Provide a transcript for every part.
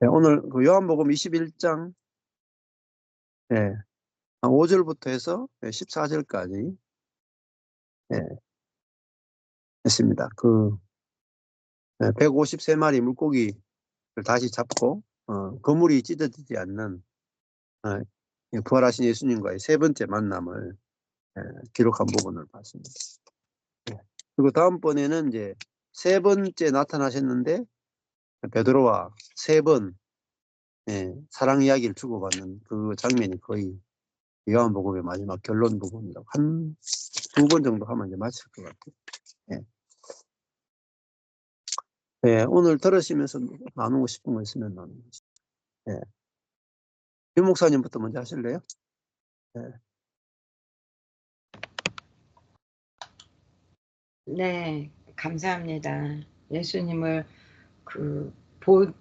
네, 오늘 그 요한복음 21장 5절부터 해서 14절까지 했습니다. 153마리 물고기를 다시 잡고 그물이 찢어지지 않는 부활하신 예수님과의 세 번째 만남을 기록한 부분을 봤습니다. 그리고 다음번에는 이제 세 번째 나타나셨는데 베드로와 세 번 사랑 이야기를 주고받는 그 장면이 거의 요한복음의 마지막 결론 부분이라고 한 두 번 정도 하면 이제 마칠 것 같아요. 오늘 들으시면서 나누고 싶은 거 있으면 나누고 싶어요. 윤 목사님부터 먼저 하실래요? 네, 감사합니다. 예수님을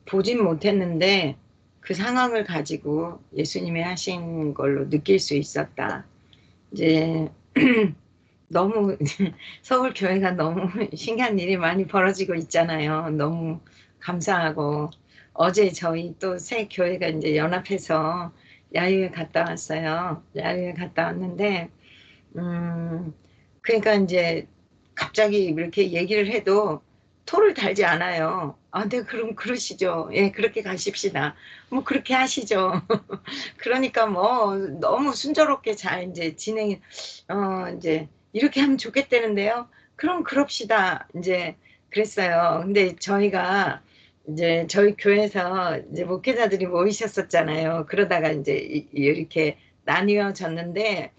보진 못했는데 그 상황을 가지고 예수님이 하신 걸로 느낄 수 있었다. 이제 너무 서울 교회가 너무 신기한 일이 많이 벌어지고 있잖아요. 너무 감사하고 어제 저희 또 새 교회가 이제 연합해서 야유회 갔다 왔어요. 야유회 갔다 왔는데 그러니까 이제 갑자기 이렇게 얘기를 해도 토를 달지 않아요. 아, 네, 그럼 그러시죠. 예, 그렇게 가십시다. 뭐 그렇게 하시죠. 그러니까 뭐 너무 순조롭게 잘 이제 이제 이렇게 하면 좋겠다는데요. 그럼 그럽시다. 이제 그랬어요. 근데 저희가 이제 저희 교회에서 이제 목회자들이 모이셨었잖아요. 그러다가 이제 이렇게 나뉘어졌는데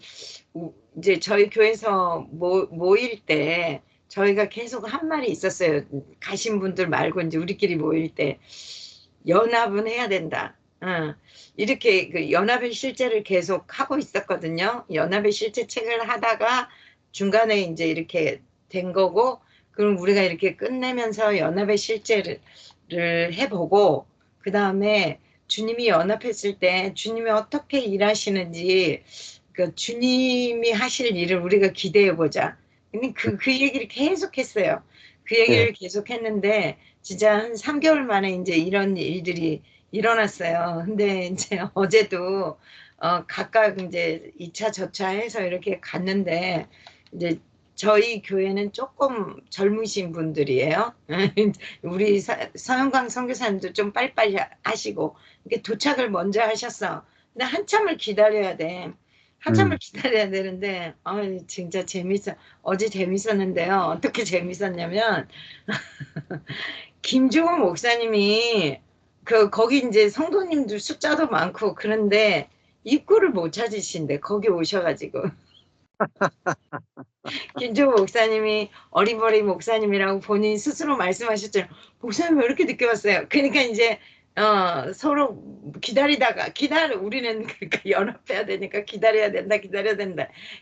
이제 저희 교회에서 모일 때 저희가 계속 한 말이 있었어요. 가신 분들 말고 이제 우리끼리 모일 때 연합은 해야 된다. 이렇게 그 연합의 실제를 계속 하고 있었거든요. 연합의 실제 책을 하다가 중간에 이제 이렇게 된 거고, 그럼 우리가 이렇게 끝내면서 연합의 실제를 해보고, 그 다음에 주님이 연합했을 때 주님이 어떻게 일하시는지 그 주님이 하실 일을 우리가 기대해 보자. 근데 그 얘기를 계속 했어요. 그 얘기를 계속 했는데 진짜 한 3개월 만에 이제 이런 일들이 일어났어요. 근데 이제 어제도 각각 이제 2차 저차 해서 이렇게 갔는데 이제 저희 교회는 조금 젊으신 분들이에요. 우리 서영광 선교사님도 좀 빨리빨리 하시고 이렇게 도착을 먼저 하셨어. 근데 한참을 기다려야 돼. 한참을 기다려야 되는데 진짜 어제 재밌었는데요. 어떻게 재밌었냐면 김종호 목사님이 거기 이제 성도님들 숫자도 많고 그런데 입구를 못 찾으신데 거기 오셔가지고 김종호 목사님이 어리버리 목사님이라고 본인 스스로 말씀하셨죠. 목사님 왜 이렇게 늦게 왔어요? 그러니까 이제 서로 우리는 그러니까 연합해야 되니까 기다려야 된다.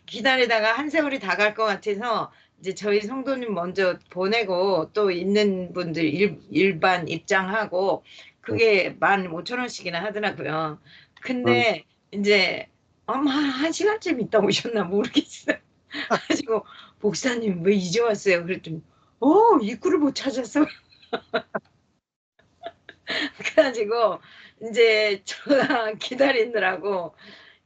기다리다가 한 세월이 다 갈 것 같아서 이제 저희 성도님 먼저 보내고 또 있는 분들 일반 입장하고 그게 15,000원씩이나 하더라고요. 근데 이제 아마 한 시간쯤 있다 오셨나 모르겠어요. 가지고 목사님 왜 이제 왔어요? 그랬더니 입구를 못 찾았어. 그래가지고 이제 제가 기다리느라고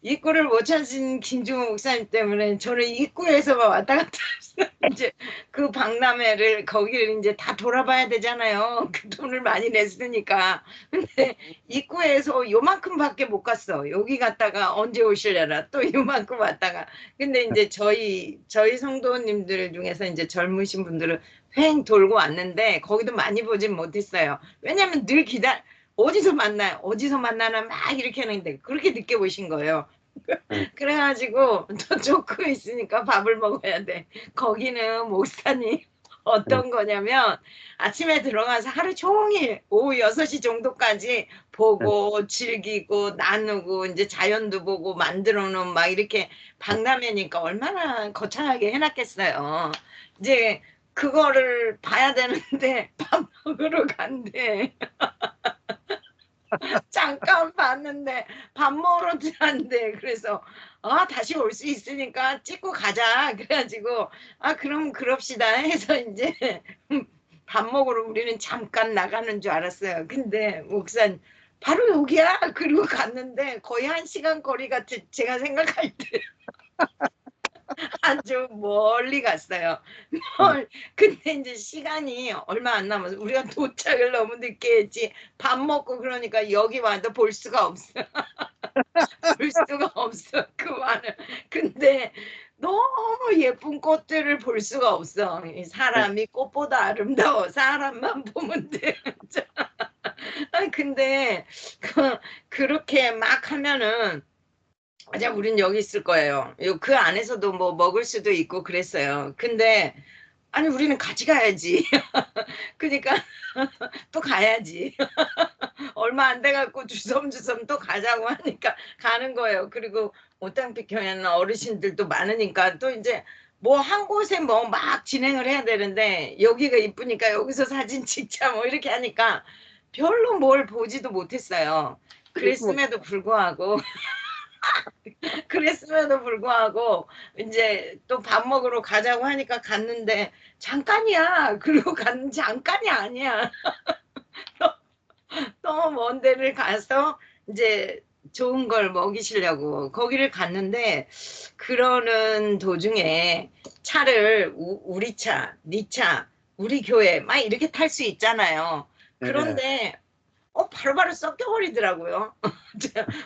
입구를 못 찾은 김중호 목사님 때문에 저는 입구에서만 왔다 갔다 했어요. 이제 그 박람회를 거기를 이제 다 돌아봐야 되잖아요. 그 돈을 많이 냈으니까. 근데 입구에서 요만큼밖에 못 갔어. 여기 갔다가 언제 오실려나 또 요만큼 왔다가. 근데 이제 저희 성도님들 중에서 이제 젊으신 분들은 횡 돌고 왔는데 거기도 많이 보진 못했어요. 왜냐면 늘 어디서 만나나 막 이렇게 하는데 그렇게 늦게 오신 거예요. 그래가지고 저 쫓고 있으니까 밥을 먹어야 돼. 거기는 목사님 어떤 거냐면 아침에 들어가서 하루 종일 오후 6시 정도까지 보고 즐기고 나누고 이제 자연도 보고 만들어 놓은 막 이렇게 박람회니까 얼마나 거창하게 해놨겠어요. 이제 그거를 봐야 되는데 밥 먹으러 간대. 잠깐 봤는데 밥 먹으러 들어간대. 그래서 다시 올 수 있으니까 찍고 가자. 그래가지고 그럼 그럽시다 해서 이제 밥 먹으러 우리는 잠깐 나가는 줄 알았어요. 근데 바로 여기야. 그리고 갔는데 거의 1시간 거리가 제가 생각할 때 아주 멀리 갔어요. 근데 이제 시간이 얼마 안 남아서 우리가 도착을 너무 늦게 했지. 밥 먹고 그러니까 여기 와도 볼 수가 없어. 볼 수가 없어. 그 말을. 근데 너무 예쁜 꽃들을 볼 수가 없어. 사람이 꽃보다 아름다워. 사람만 보면 돼. 근데 그렇게 막 하면은 맞아, 우린 여기 있을 거예요. 그 안에서도 뭐 먹을 수도 있고 그랬어요. 근데 아니 우리는 같이 가야지. 그러니까 또 가야지. 얼마 안 돼갖고 주섬주섬 또 가자고 하니까 가는 거예요. 그리고 오땅피켜에는 어르신들도 많으니까 또 이제 뭐 한 곳에 뭐 막 진행을 해야 되는데 여기가 이쁘니까 여기서 사진 찍자 뭐 이렇게 하니까 별로 뭘 보지도 못했어요. 그랬음에도 불구하고 이제 또 밥 먹으러 가자고 하니까 갔는데 잠깐이야. 그리고 갔는 잠깐이 아니야. 또 먼 데를 가서 이제 좋은 걸 먹이시려고 거기를 갔는데 그러는 도중에 차를 우리 차, 네 차, 우리 교회 막 이렇게 탈 수 있잖아요. 그런데 바로바로 섞여버리더라고요.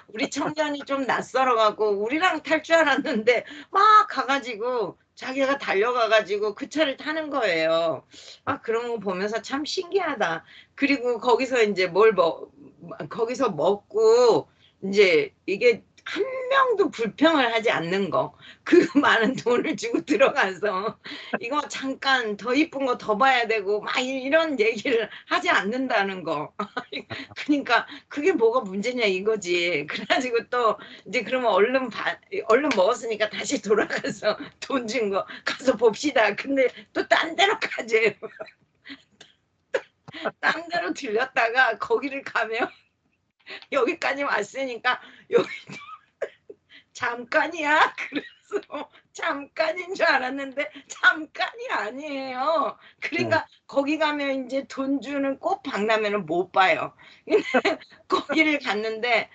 우리 청년이 좀 낯설어갖고 우리랑 탈 줄 알았는데 막 가가지고 자기가 달려가가지고 그 차를 타는 거예요. 그런 거 보면서 참 신기하다. 그리고 거기서 이제 거기서 먹고 이제 이게 한 명도 불평을 하지 않는 거. 그 많은 돈을 주고 들어가서 이거 잠깐 더 이쁜 거 더 봐야 되고 막 이런 얘기를 하지 않는다는 거. 그러니까 그게 뭐가 문제냐 이거지. 그래가지고 또 이제 그러면 얼른 먹었으니까 다시 돌아가서 돈 준 거 가서 봅시다. 근데 또 딴 데로 가재. 딴 데로 들렸다가 거기를 가면 여기까지 왔으니까 여기 잠깐이야. 그래서 잠깐인 줄 알았는데 잠깐이 아니에요. 그러니까 거기 가면 이제 돈 주는 꽃 박람회는 못 봐요. 거기를 갔는데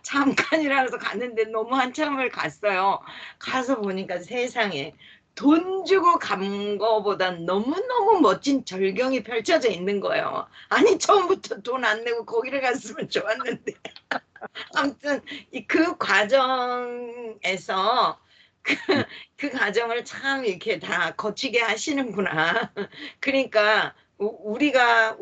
잠깐이라서 갔는데 너무 한참을 갔어요. 가서 보니까 세상에 돈 주고 간 거보다 너무너무 멋진 절경이 펼쳐져 있는 거예요. 아니 처음부터 돈 안 내고 거기를 갔으면 좋았는데 아무튼 그 과정에서 그 과정을 참 이렇게 다 거치게 하시는구나. 그러니까 우리가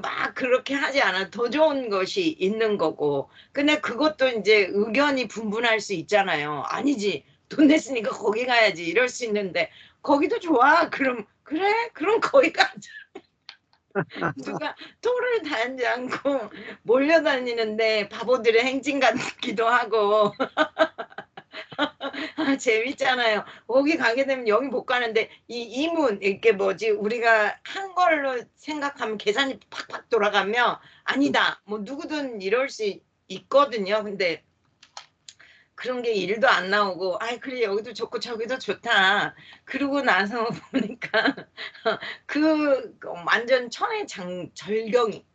막 그렇게 하지 않아 더 좋은 것이 있는 거고. 근데 그것도 이제 의견이 분분할 수 있잖아요. 아니지. 돈 냈으니까 거기 가야지. 이럴 수 있는데 거기도 좋아. 그럼 그래? 그럼 거기 가자. 누가 토를 달지 않고 몰려다니는데 바보들의 행진 같기도 하고 재밌잖아요. 거기 가게 되면 여기 못 가는데 이문 이렇게 뭐지 우리가 한 걸로 생각하면 계산이 팍팍 돌아가면 아니다 뭐 누구든 이럴 수 있거든요. 근데 그런 게 일도 안 나오고 아이 그래 여기도 좋고 저기도 좋다. 그러고 나서 보니까 그 완전 천의 절경이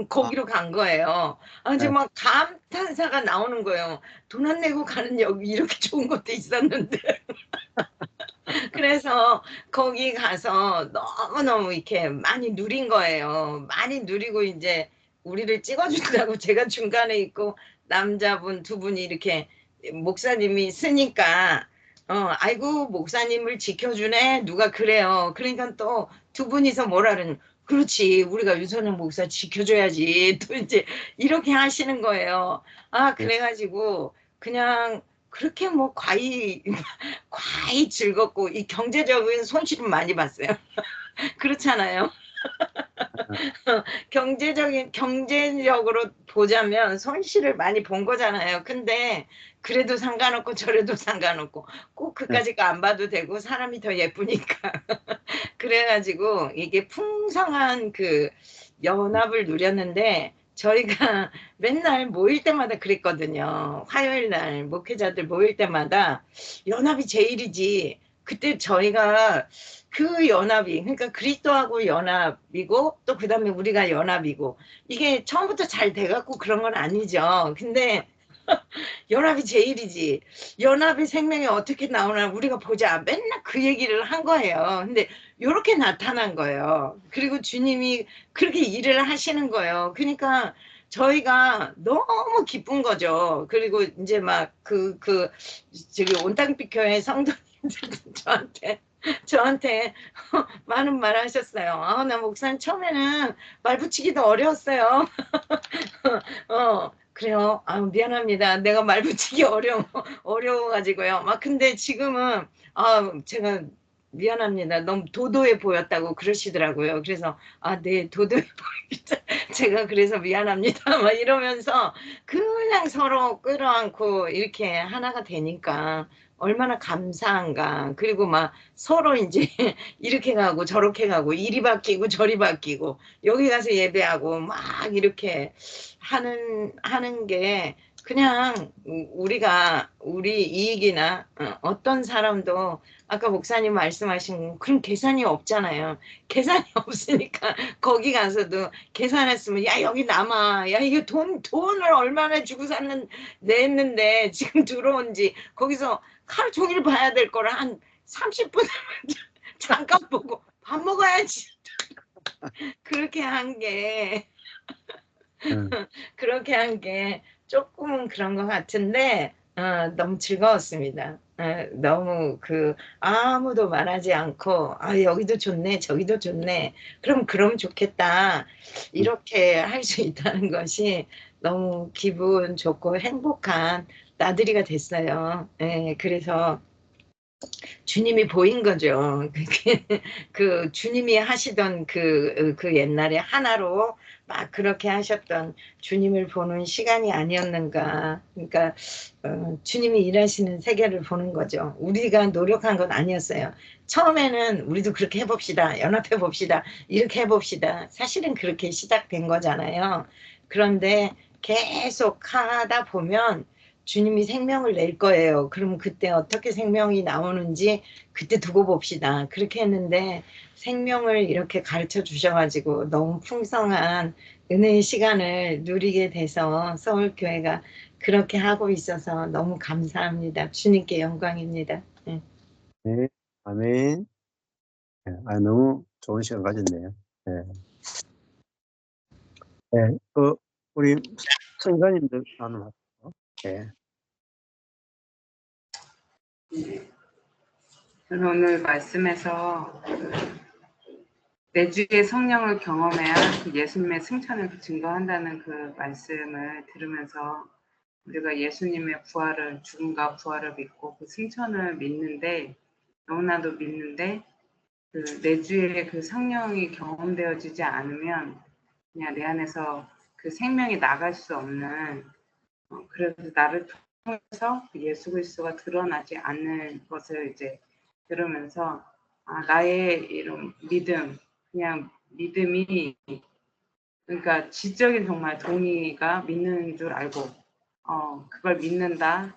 거기로 간 거예요. 이제 막 감탄사가 나오는 거예요. 돈 안 내고 가는 여기 이렇게 좋은 것도 있었는데. 그래서 거기 가서 너무너무 이렇게 많이 누린 거예요. 많이 누리고 이제 우리를 찍어준다고 제가 중간에 있고 남자분 두 분이 이렇게 목사님이 쓰니까 아이고 목사님을 지켜주네 누가 그래요. 그러니까 또 두 분이서 뭐라 그러는 그렇지 우리가 윤선영 목사 지켜줘야지 또 이제 이렇게 하시는 거예요. 그래가지고 그냥 그렇게 뭐 과히 즐겁고 이 경제적인 손실은 많이 봤어요. 그렇잖아요. 경제적으로 보자면 손실을 많이 본 거잖아요. 근데 그래도 상관없고 저래도 상관없고 꼭 그까지가 안 봐도 되고 사람이 더 예쁘니까. 그래가지고 이게 풍성한 그 연합을 누렸는데 저희가 맨날 모일 때마다 그랬거든요. 화요일 날 목회자들 모일 때마다 연합이 제일이지 그때 저희가 그 연합이, 그러니까 그리스도하고 연합이고 또 그다음에 우리가 연합이고, 이게 처음부터 잘 돼갖고 그런 건 아니죠. 근데 연합이 제일이지. 연합의 생명이 어떻게 나오나 우리가 보자. 맨날 그 얘기를 한 거예요. 근데 이렇게 나타난 거예요. 그리고 주님이 그렇게 일을 하시는 거예요. 그러니까 저희가 너무 기쁜 거죠. 그리고 이제 막 저기 온땅빛 교회 성도님들 저한테 많은 말 하셨어요. 아, 나 목사님 처음에는 말 붙이기도 어려웠어요. 그래요. 아, 미안합니다. 내가 말 붙이기 어려워가지고요. 막, 근데 지금은, 제가 미안합니다. 너무 도도해 보였다고 그러시더라고요. 그래서, 네, 도도해 보입니다. 제가 그래서 미안합니다. 막 이러면서 그냥 서로 끌어안고 이렇게 하나가 되니까 얼마나 감사한가. 그리고 막 서로 이제 이렇게 가고 저렇게 가고 이리 바뀌고 저리 바뀌고 여기 가서 예배하고 막 이렇게 하는 게 그냥 우리가 우리 이익이나 어떤 사람도 아까 목사님 말씀하신 그런 계산이 없잖아요. 계산이 없으니까 거기 가서도 계산했으면 야 여기 남아 야 이게 돈을 얼마나 주고 냈는데 지금 들어온 지 거기서 하루 종일 봐야 될 거를 한 30분 잠깐 보고 밥 먹어야지. 그렇게 한 게 그렇게 한 게 조금은 그런 것 같은데 너무 즐거웠습니다. 너무 아무도 말하지 않고 여기도 좋네 저기도 좋네 그럼 좋겠다 이렇게 할 수 있다는 것이 너무 기분 좋고 행복한 나들이가 됐어요. 그래서 주님이 보인 거죠. 주님이 하시던 그 옛날에 하나로 막 그렇게 하셨던 주님을 보는 시간이 아니었는가. 그러니까, 주님이 일하시는 세계를 보는 거죠. 우리가 노력한 건 아니었어요. 처음에는 우리도 그렇게 해봅시다. 연합해 봅시다. 이렇게 해봅시다. 사실은 그렇게 시작된 거잖아요. 그런데 계속 하다 보면 주님이 생명을 낼 거예요. 그럼 그때 어떻게 생명이 나오는지 그때 두고 봅시다. 그렇게 했는데 생명을 이렇게 가르쳐 주셔가지고 너무 풍성한 은혜의 시간을 누리게 돼서 서울교회가 그렇게 하고 있어서 너무 감사합니다. 주님께 영광입니다. 네. 네, 아멘. 너무 좋은 시간 가졌네요. 네. 네, 우리 성가님들 나눠봤죠. 네. 저는 오늘 말씀에서 내주의 성령을 경험해야 예수님의 승천을 증거한다는 그 말씀을 들으면서 우리가 예수님의 부활을, 죽음과 부활을 믿고 그 승천을 믿는데, 너무나도 믿는데 내주의 그 성령이 경험되어지지 않으면 그냥 내 안에서 그 생명이 나갈 수 없는, 그래서 나를 통해서 예수 그리스도가 드러나지 않는 것을 이제 들으면서 나의 이런 믿음, 그냥 믿음이, 그러니까 지적인 정말 동의가 믿는 줄 알고 그걸 믿는다.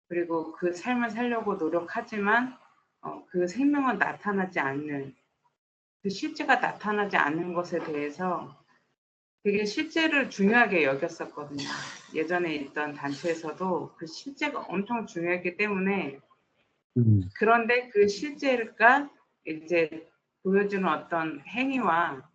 그리고 그 삶을 살려고 노력하지만 그 생명은 나타나지 않는, 그 실제가 나타나지 않는 것에 대해서 되게 실제를 중요하게 여겼었거든요. 예전에 있던 단체에서도 그 실제가 엄청 중요했기 때문에, 그런데 그 실제가 이제 보여주는 어떤 행위와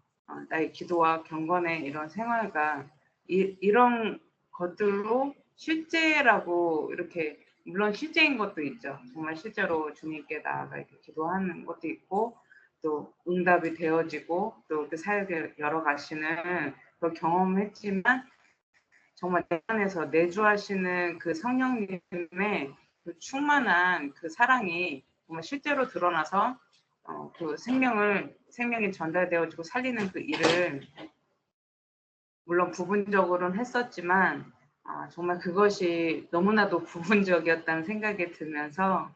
나의 기도와 경건의 이런 생활과 이런 것들로 실제라고 이렇게, 물론 실제인 것도 있죠. 정말 실제로 주님께 나아가 이렇게 기도하는 것도 있고 또 응답이 되어지고 또 그 사역에 열어가시는 그 경험했지만, 정말 내 안에서 내주하시는 그 성령님의 그 충만한 그 사랑이 정말 실제로 드러나서 그 생명이 전달되어지고 살리는 그 일을 물론 부분적으로는 했었지만 정말 그것이 너무나도 부분적이었다는 생각이 들면서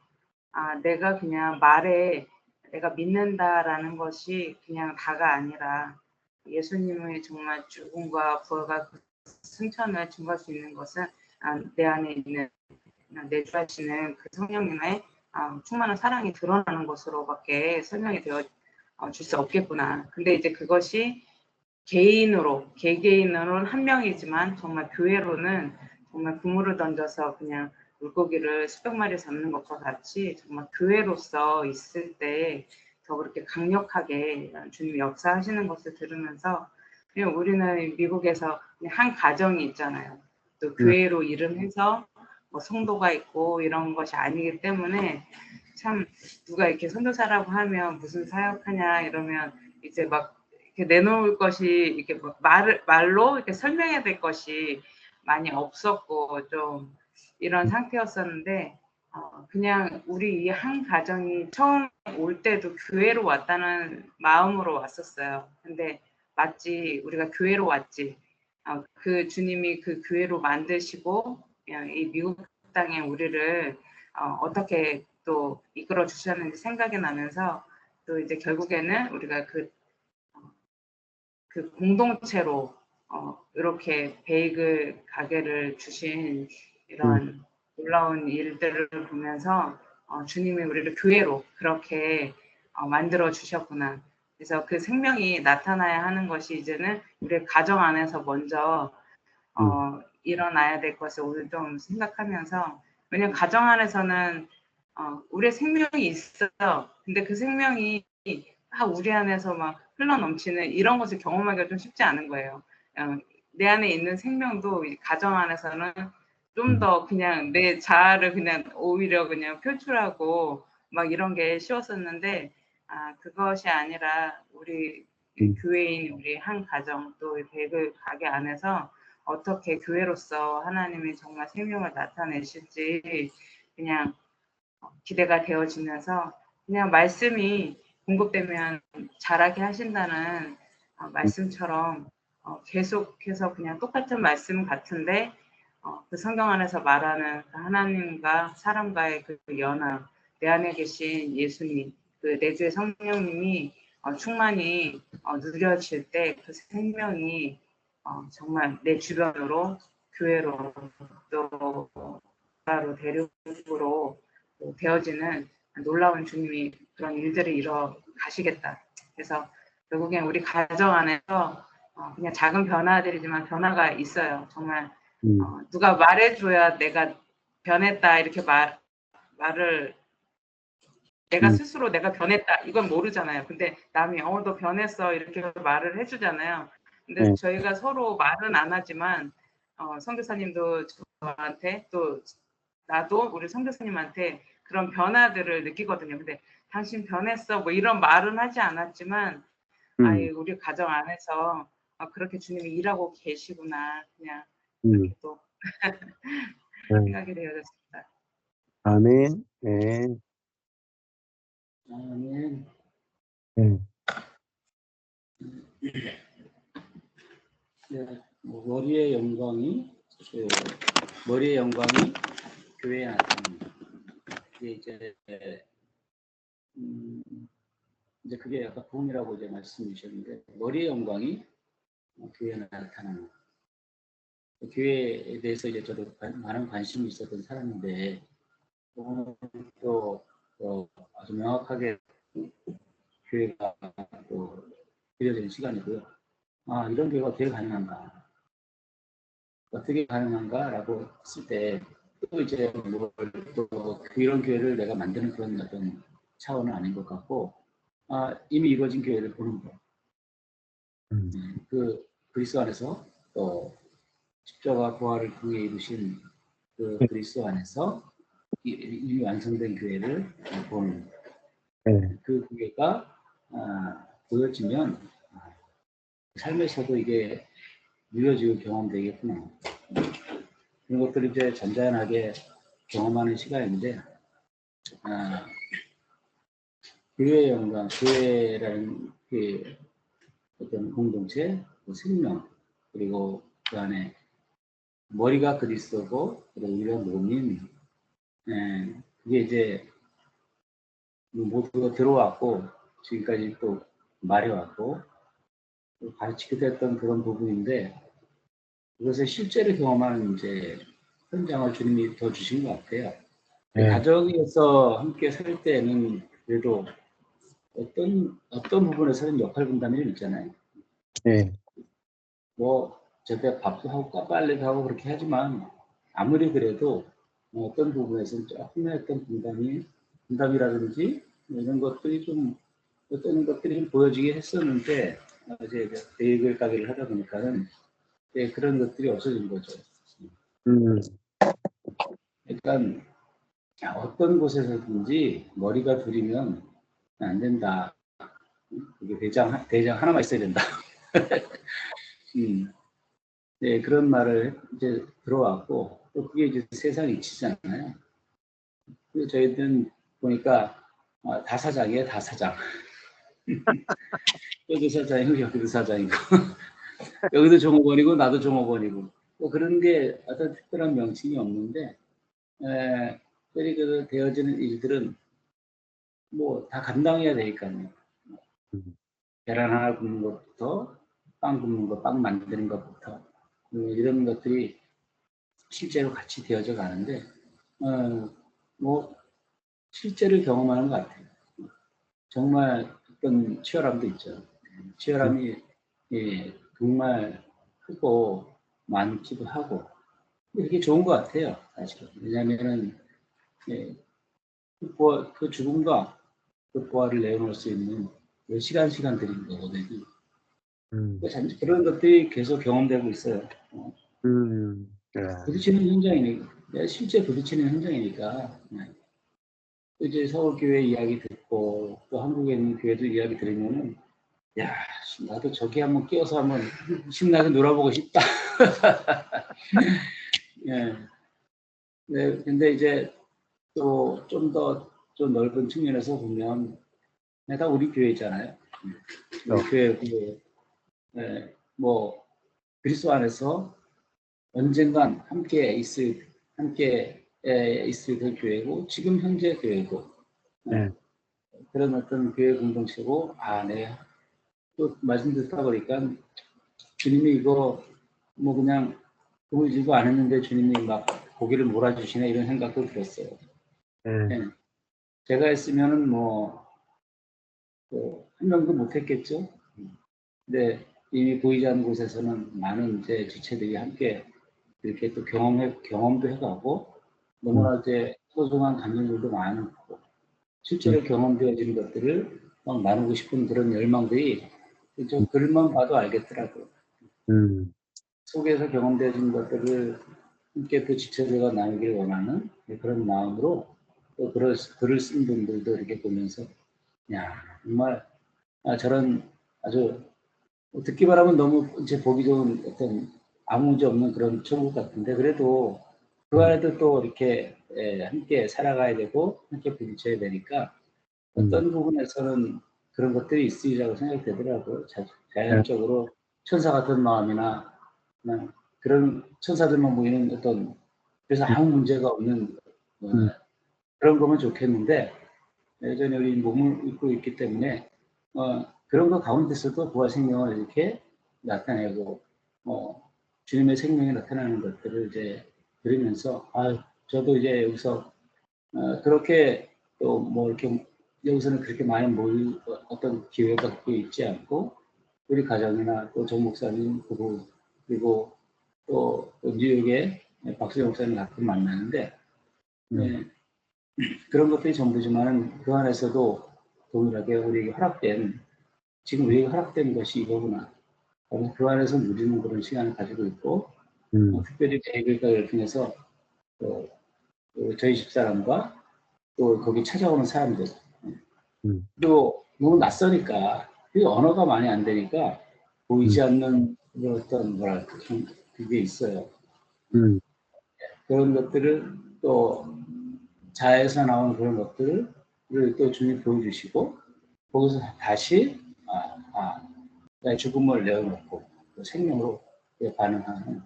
내가 그냥 말에 내가 믿는다라는 것이 그냥 다가 아니라 예수님의 정말 죽음과 부활과 그 승천을 증거할 수 있는 것은 내 안에 있는 내주하시는 그 성령님의 충만한 사랑이 드러나는 것으로밖에 설명이 되어 줄 수 없겠구나. 근데 이제 그것이 개개인으로는 한 명이지만 정말 교회로는 정말 그물을 던져서 그냥 물고기를 수백 마리 잡는 것과 같이 정말 교회로서 있을 때 더 그렇게 강력하게 주님이 역사하시는 것을 들으면서 그냥 우리는 미국에서 그냥 한 가정이 있잖아요. 또 교회로 이름해서 뭐 성도가 있고 이런 것이 아니기 때문에 참 누가 이렇게 선교사라고 하면 무슨 사역하냐 이러면 이제 막 이렇게 내놓을 것이 이렇게 말로 이렇게 설명해야 될 것이 많이 없었고 좀 이런 상태였었는데 그냥 우리 이 한 가정이 처음 올 때도 교회로 왔다는 마음으로 왔었어요. 근데 맞지 우리가 교회로 왔지. 그 주님이 그 교회로 만드시고 이 미국 땅에 우리를 어떻게 또 이끌어 주셨는지 생각이 나면서 또 이제 결국에는 우리가 그 공동체로 이렇게 베이글 가게를 주신 이런 놀라운 일들을 보면서 주님이 우리를 교회로 그렇게 만들어 주셨구나. 그래서 그 생명이 나타나야 하는 것이 이제는 우리 가정 안에서 먼저 일어나야 될 것을 오늘 좀 생각하면서 왜냐면 가정 안에서는 우리의 생명이 있어. 근데 그 생명이 우리 안에서 막 흘러넘치는 이런 것을 경험하기가 좀 쉽지 않은 거예요. 내 안에 있는 생명도 가정 안에서는 좀 더 그냥 내 자아를 그냥 오히려 그냥 표출하고 막 이런 게 쉬웠었는데 그것이 아니라 우리 교회인 우리 한 가정 또 베이글 가게 안에서 어떻게 교회로서 하나님이 정말 생명을 나타내실지 그냥 기대가 되어지면서 그냥 말씀이 공급되면 잘하게 하신다는 말씀처럼 계속해서 그냥 똑같은 말씀 같은데 그 성경 안에서 말하는 그 하나님과 사람과의 그 연합, 내 안에 계신 예수님, 그 내주의 성령님이 충만히 누려질 때 그 생명이 정말 내 주변으로 교회로 또 나라로 대륙으로 되어지는 놀라운 주님이 그런 일들을 이뤄 가시겠다. 그래서 결국엔 우리 가정 안에서 그냥 작은 변화들이지만 변화가 있어요. 정말 누가 말해줘야 내가 변했다 이렇게 말을 내가 스스로 내가 변했다 이건 모르잖아요. 근데 남이 너 변했어 이렇게 말을 해주잖아요. 근데 저희가 서로 말은 안 하지만 선교사님도 저한테 또 나도 우리 선교사님한테 그런 변화들을 느끼거든요. 근데 당신 변했어 뭐 이런 말은 하지 않았지만 우리 가정 안에서 그렇게 주님이 일하고 계시구나 그냥 이렇게 또 생각이 되어졌습니다. 아멘. 네. 아멘. 네, 머리의 영광이 교회에 나타납니다. 이게 이제 그게 약간 부흥이라고 이제 말씀 주셨는데 머리의 영광이 교회에 나타나는 교회에 대해서 이제 저도 많은 관심이 있었던 사람인데 또 아주 명확하게 교회가 또 그려지는 시간이고요. 이런 교회가 어떻게 가능한가? 어떻게 가능한가라고 했을 때 또 이제 또 이런 교회를 내가 만드는 그런 어떤 차원은 아닌 것 같고 이미 이루어진 교회를 보는 거. 그 그리스도 안에서 또 십자가 부활을 통해 이루신 그 그리스도 안에서 이미 완성된 교회를 보는 그 교회가 보여지면 삶에서도 이게 누려지고 경험되겠구나. 이런 것들을 이제 잔잔하게 경험하는 시간인데 교회의 영광, 교회라는 그 어떤 공동체, 생명, 그리고 그 안에 머리가 그리스도고 그리고 우리가 몸인 그게 이제 모두가 들어왔고 지금까지 또 말해왔고 가르치게 됐던 그런 부분인데 그것을 실제로 경험하는 이제 현장을 주님이 더 주신 것 같아요. 네. 가정에서 함께 살 때는 그래도 어떤 부분에서는 역할 분담이 좀 있잖아요. 네. 뭐 저때 밥도 하고 빨래도 하고 그렇게 하지만 아무리 그래도 어떤 부분에서는 조금의 어떤 분담이라든지 뭐 이런 것들이 좀 어떤 것들이 좀 보여지게 했었는데 이제 베이글 가게를 하다 보니까는 그런 것들이 없어진 거죠. 음. 그러니까 어떤 곳에서든지 머리가 둘이면 안 된다. 이게 대장 하나만 있어야 된다. 네, 그런 말을 이제 들어왔고, 또 그게 이제 세상 이치잖아요. 그리고 저희들은 보니까 다 사장이에요, 다 사장. 여기도 사장이고, 여기도 사장이고, 여기도 종업원이고, 나도 종업원이고, 뭐 그런 게 어떤 특별한 명칭이 없는데, 그 되어지는 일들은 뭐 다 감당해야 되니까요. 계란 하나 굽는 것부터, 빵 굽는 것, 빵 만드는 것부터, 이런 것들이 실제로 같이 되어져 가는데, 뭐, 실제를 경험하는 것 같아요. 정말 어떤 치열함도 있죠. 치열함이 정말 크고 많기도 하고, 이게 좋은 것 같아요. 사실은. 왜냐하면은, 그 죽음과 그 부활을 내어놓을 수 있는 시간들인 거거든요. 그런 것들이 계속 경험되고 있어요. 네. 부딪히는 현장이니까, 실제 부딪히는 현장이니까, 이제 서울교회 이야기 듣고, 또 한국에 있는 교회도 이야기 들으면은, 야, 나도 저기 한번 끼어서 한번 신나게 놀아보고 싶다. 예. 네, 근데 이제 또 좀 넓은 측면에서 보면, 내가 우리 교회 있잖아요. 우리 교회, 뭐, 그리스도 안에서 언젠간 함께 있을 그 교회고, 지금 현재 교회고, 네. 그런 어떤 교회 공동체고, 네. 또 말씀 듣다 보니까 주님이 이거 뭐 그냥 꿈을 지고 안 했는데 주님이 막 고기를 몰아주시네 이런 생각도 들었어요. 네. 제가 했으면은 뭐, 한 명도 못했겠죠. 근데 이미 보이지 않는 곳에서는 많은 이제 지체들이 함께 이렇게 또 경험도 해가고 너무나 이제 소중한 감정들도 많고 실제로 경험되어지는 것들을 막 나누고 싶은 그런 열망들이 저 글만 봐도 알겠더라고요. 속에서 경험되어진 것들을 함께 그 지체들과 나누기를 원하는 그런 마음으로 또 글을 쓴 분들도 이렇게 보면서 야 정말 저런 아주 듣기만 하면 너무 이제 보기 좋은 어떤 아무 문제 없는 그런 천국 같은데 그래도 그 안에도 또 이렇게 함께 살아가야 되고 함께 부딪혀야 되니까 어떤 부분에서는 그런 것들이 있으리라고 생각되더라고요. 자연적으로 천사 같은 마음이나 그냥 그런 천사들만 모이는 어떤 그래서 아무 문제가 없는 그런 거면 좋겠는데 여전히 우리 몸을 입고 있기 때문에 그런 거 가운데서도 부활 생명을 이렇게 나타내고 주님의 생명이 나타나는 것들을 이제 들으면서 저도 이제 여기서 그렇게 또 뭐 이렇게 여기서는 그렇게 많이 모일 어떤 기회가 갖고 있지 않고 우리 가정이나 또 정 목사님 그리고 또 뉴욕에 박수영 목사님 가끔 만나는데 그런 것들이 전부지만 그 안에서도 동일하게 우리에게 지금 우리에게 허락된 것이 이거구나. 그 안에서 누리는 그런 시간을 가지고 있고 특별히 베이글가를 통해서 또 저희 집사람과 또 거기 찾아오는 사람들 또 너무 낯서니까 그 언어가 많이 안 되니까 보이지 않는 어떤 뭐랄까 그게 있어요. 그런 것들을 또 자에서 나온 그런 것들을 또 주님 보여주시고 거기서 다시 나의 죽음을 내어놓고 생명으로 반응하는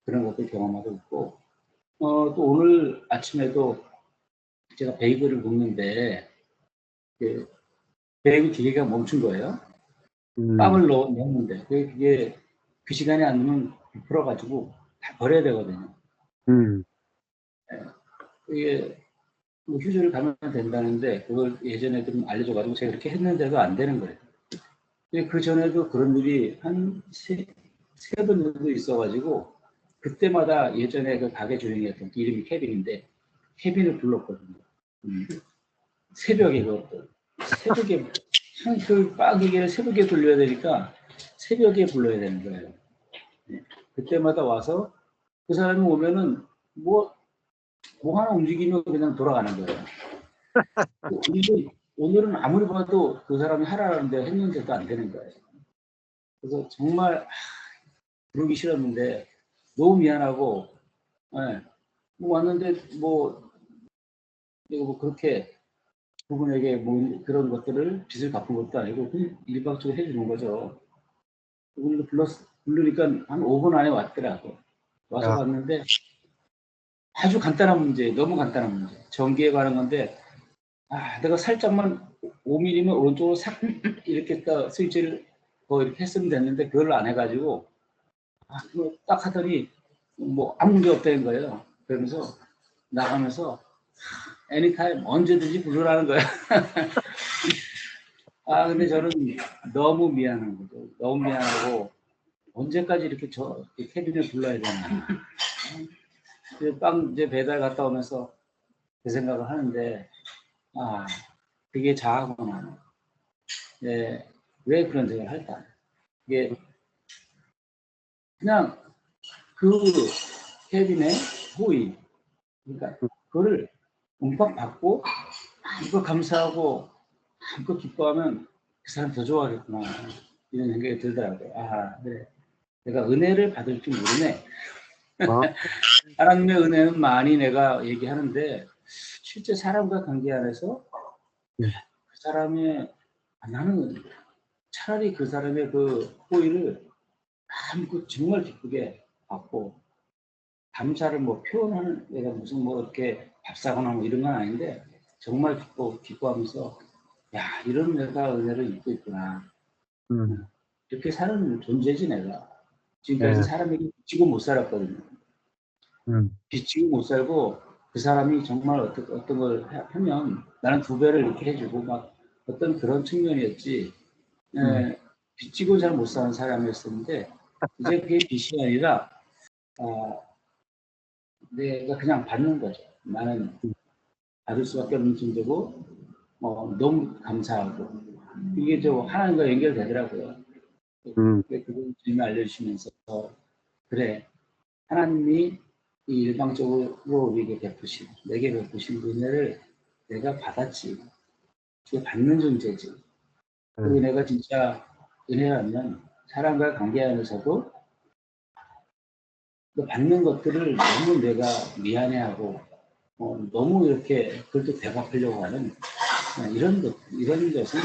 그런 것들 경험하고 있고 또 오늘 아침에도 제가 베이글을 먹는데 그 베이글 기계가 멈춘 거예요. 빵을 넣었는데 그게 그 시간에 안 넣으면 풀어가지고 다 버려야 되거든요. 이게 뭐 휴지를 가면 된다는데 그걸 예전에 좀 알려줘가지고 제가 그렇게 했는데도 안 되는 거예요. 근데 그 전에도 그런 일이 한 세 번 정도 있어가지고 그때마다 예전에 그 가게 주인이었던 이름이 케빈인데 케빈을 불렀거든요. 새벽에 그것도 새벽에 그 빠기계를 새벽에 돌려야 되니까 새벽에 불러야 되는 거예요. 그때마다 와서 그 사람이 오면은 뭐 하나 움직이면 그냥 돌아가는 거예요. 오늘은 아무리 봐도 그 사람이 하라는데 했는데도 안 되는 거예요. 그래서 정말 부르기 싫었는데 너무 미안하고, 예, 뭐 왔는데 뭐 내가 뭐 그렇게 그분에게 뭐 그런 것들을 빚을 갚은 것도 아니고 그냥 일방적으로 해주는 거죠. 그분도 부르니까 한 5분 안에 왔더라고. 와서 야. 봤는데 아주 간단한 문제, 너무 간단한 문제. 전기에 관한 건데, 내가 살짝만 5mm면 오른쪽으로 싹 이렇게 딱 스위치를 이렇게 했으면 됐는데 그걸 안 해가지고 그거 딱 하더니 뭐 아무 문제 없다는 거예요. 그러면서 나가면서 애니타임 언제든지 부르라는 거예요. 근데 저는 너무 미안한 거죠. 너무 미안하고 언제까지 이렇게 케빈을 불러야 되나. 빵 이제 배달 갔다 오면서 그 생각을 하는데 그게 자아구나. 네, 왜 그런 생각을 할까? 이게 그냥 그 케빈의 호의, 그러니까 그거를 웅팍 받고 마음껏 감사하고 마음껏 기뻐하면 그 사람 더 좋아하겠구나 이런 생각이 들더라고요. 그래, 내가 은혜를 받을 줄 모르네. 하나님의 은혜는 많이 내가 얘기하는데 실제 사람과 관계 안에서 그 사람의 나는 차라리 그 사람의 그 호의를 마음껏 정말 기쁘게 받고 감사를 뭐 표현하는 내가 무슨 뭐 이렇게 밥 사거나 뭐 이런 건 아닌데 정말 기뻐하면서 이런 내가 은혜를 입고 있구나. 이렇게 사는 존재지 내가. 지금까지 사람에게 비치고 못 살았거든요. 비치고 못 살고 그 사람이 정말 어떤 걸 하면 나는 2배를 이렇게 해주고 막 어떤 그런 측면이었지. 빚지고 잘 못 사는 사람이었었는데 이제 그게 빚이 아니라 내가 그냥 받는 거죠. 나는 받을 수밖에 없는 존재고 너무 감사하고 이게 좀 하나님과 연결되더라고요. 그걸 주님이 알려주시면서 그래 하나님이 이 일방적으로 우리에게 베푸신 내게 베푸신 은혜를 내가 받았지. 그게 받는 존재지. 그 은혜가 진짜 은혜라면 사람과 관계 안에서도 그 받는 것들을 너무 내가 미안해하고 너무 이렇게 그것도 대갚으려고 하는 이런 것은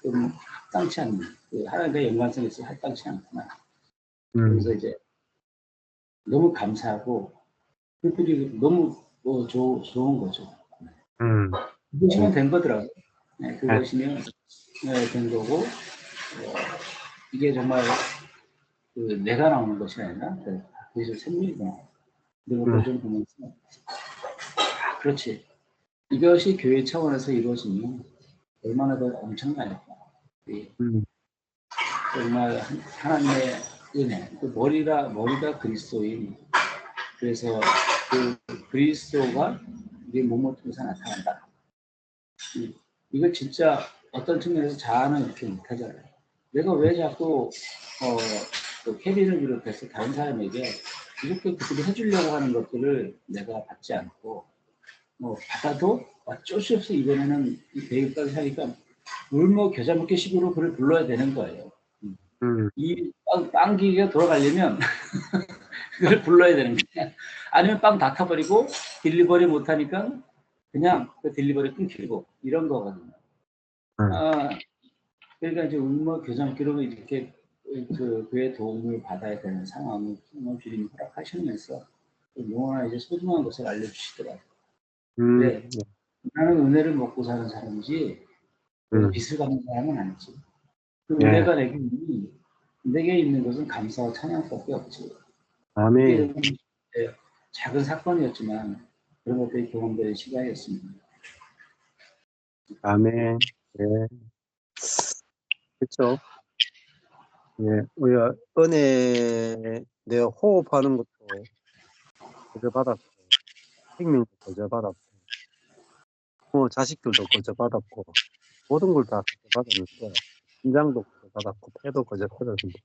좀 합당치 않는 하나님의 연관성에 있어 합당치 않구나. 그래서 이제 너무 감사하고 그들이 너무 좋은 거죠. 그것이면 된 거더라고요. 그것이면 된 거고 이게 정말 내가 나오는 것이 아니라 그래서 생명이구나. 이런 것도 좀 보면서 그렇지. 이것이 교회 차원에서 이루어지면 얼마나 더 엄청날까. 정말 하나님의 은혜. 그 머리가 그리스도인. 그래서 그 그리스도가 우리 몸을 통해서 나타난다. 이거 진짜 어떤 측면에서 자아는 이렇게 못하잖아요. 내가 왜 자꾸 그 케빈을 비롯해서 다른 사람에게 이렇게 그들이 해주려고 하는 것들을 내가 받지 않고 받아도 어쩔 수 없이 이번에는 이 대입까지 하니까 울며 겨자 먹기 식으로 그를 불러야 되는 거예요. 이 빵기가 돌아가려면 그걸 불러야 되는 거야. 아니면 빵 다 타버리고 딜리버리 못하니까 그냥 그 딜리버리 끊기고 이런 거거든요. 그러니까 이제 울며 겨자 먹기로 이렇게 그의 도움을 받아야 되는 상황을 주님이 허락하시면서 영원한 이제 소중한 것을 알려주시더라고요. 네, 나는 은혜를 먹고 사는 사람이지 빚을 갚는 사람은 아니지. 그 은혜가 내게 있는 것은 감사와 찬양밖에 없지. 아멘. 작은 사건이었지만 그런 것들이 경험되는 시간이었습니다. 아멘. 예. 그렇죠. 예, 우리가 은혜 내가 호흡하는 것도 거저 받았고, 생명도 거저 받았고, 자식들도 거저 받았고, 모든 걸 다 거저 받았는데, 심장도 거저 받았고, 폐도 거저 받았는데,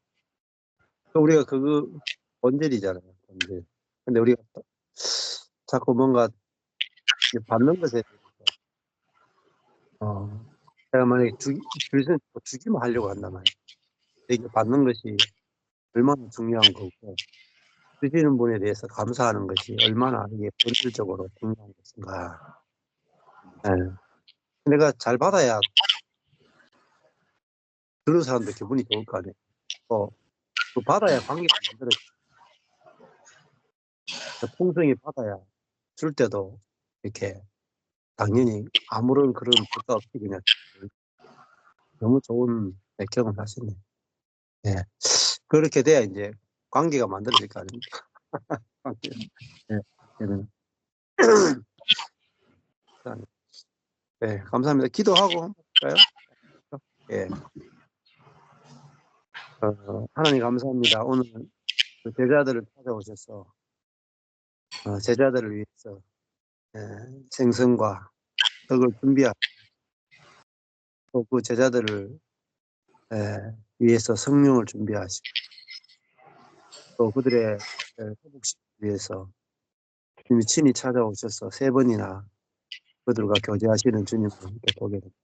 또 우리가 그거 본질이잖아요, 본질. 근데 우리가 또 자꾸 뭔가 받는 것에 대해서, 제가 만약에 주기만 하려고 한단 말이에요. 이게 받는 것이 얼마나 중요한 거고, 주시는 분에 대해서 감사하는 것이 얼마나 이게 본질적으로 중요한 것인가. 예. 내가 잘 받아야 그런 사람도 기분이 좋을 거 아니에요. 그 받아야 관계가 만들어져요. 풍성히 받아야 줄 때도 이렇게 당연히 아무런 그런 불가 없이 그냥 너무 좋은 경험을 하시네. 예. 그렇게 돼야 이제 관계가 만들어질 거 아닙니까? 예. 그러면 네, 감사합니다. 기도하고 한번 볼까요? 예. 하나님 감사합니다. 오늘 그 제자들을 찾아오셔서 제자들을 위해서 생선과 떡을 준비하고 또 그 제자들을 위해서 성령을 준비하시고 또 그들의 회복시키기 위해서 주님이 친히 찾아오셔서 3번이나 그들과 교제하시는 주님을 이렇게 보게 됩니다.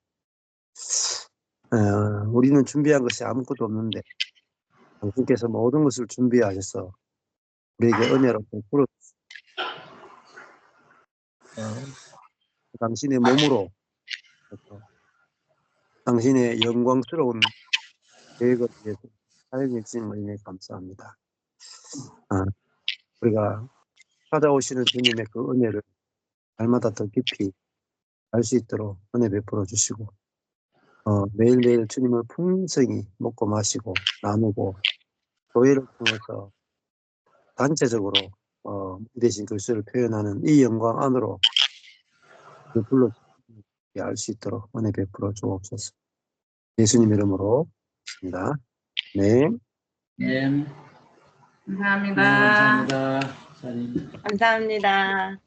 우리는 준비한 것이 아무것도 없는데 당신께서 모든 것을 준비하셔서 우리에게 은혜로 베풀어 당신의 몸으로 당신의 영광스러운 계획을 위해서 사용해 주시는 것에 감사합니다. 우리가 찾아오시는 주님의 그 은혜를 날마다 더 깊이 알 수 있도록 은혜 베풀어 주시고 매일매일 주님을 풍성히 먹고 마시고 나누고 교회를 통해서 단체적으로 대신 글씨를 표현하는 이 영광 안으로 불러주시게 알 수 있도록 은혜 베풀어 주옵소서. 예수님 이름으로 있습니다. 네. 네. 감사합니다. 감사합니다. 사장님. 감사합니다.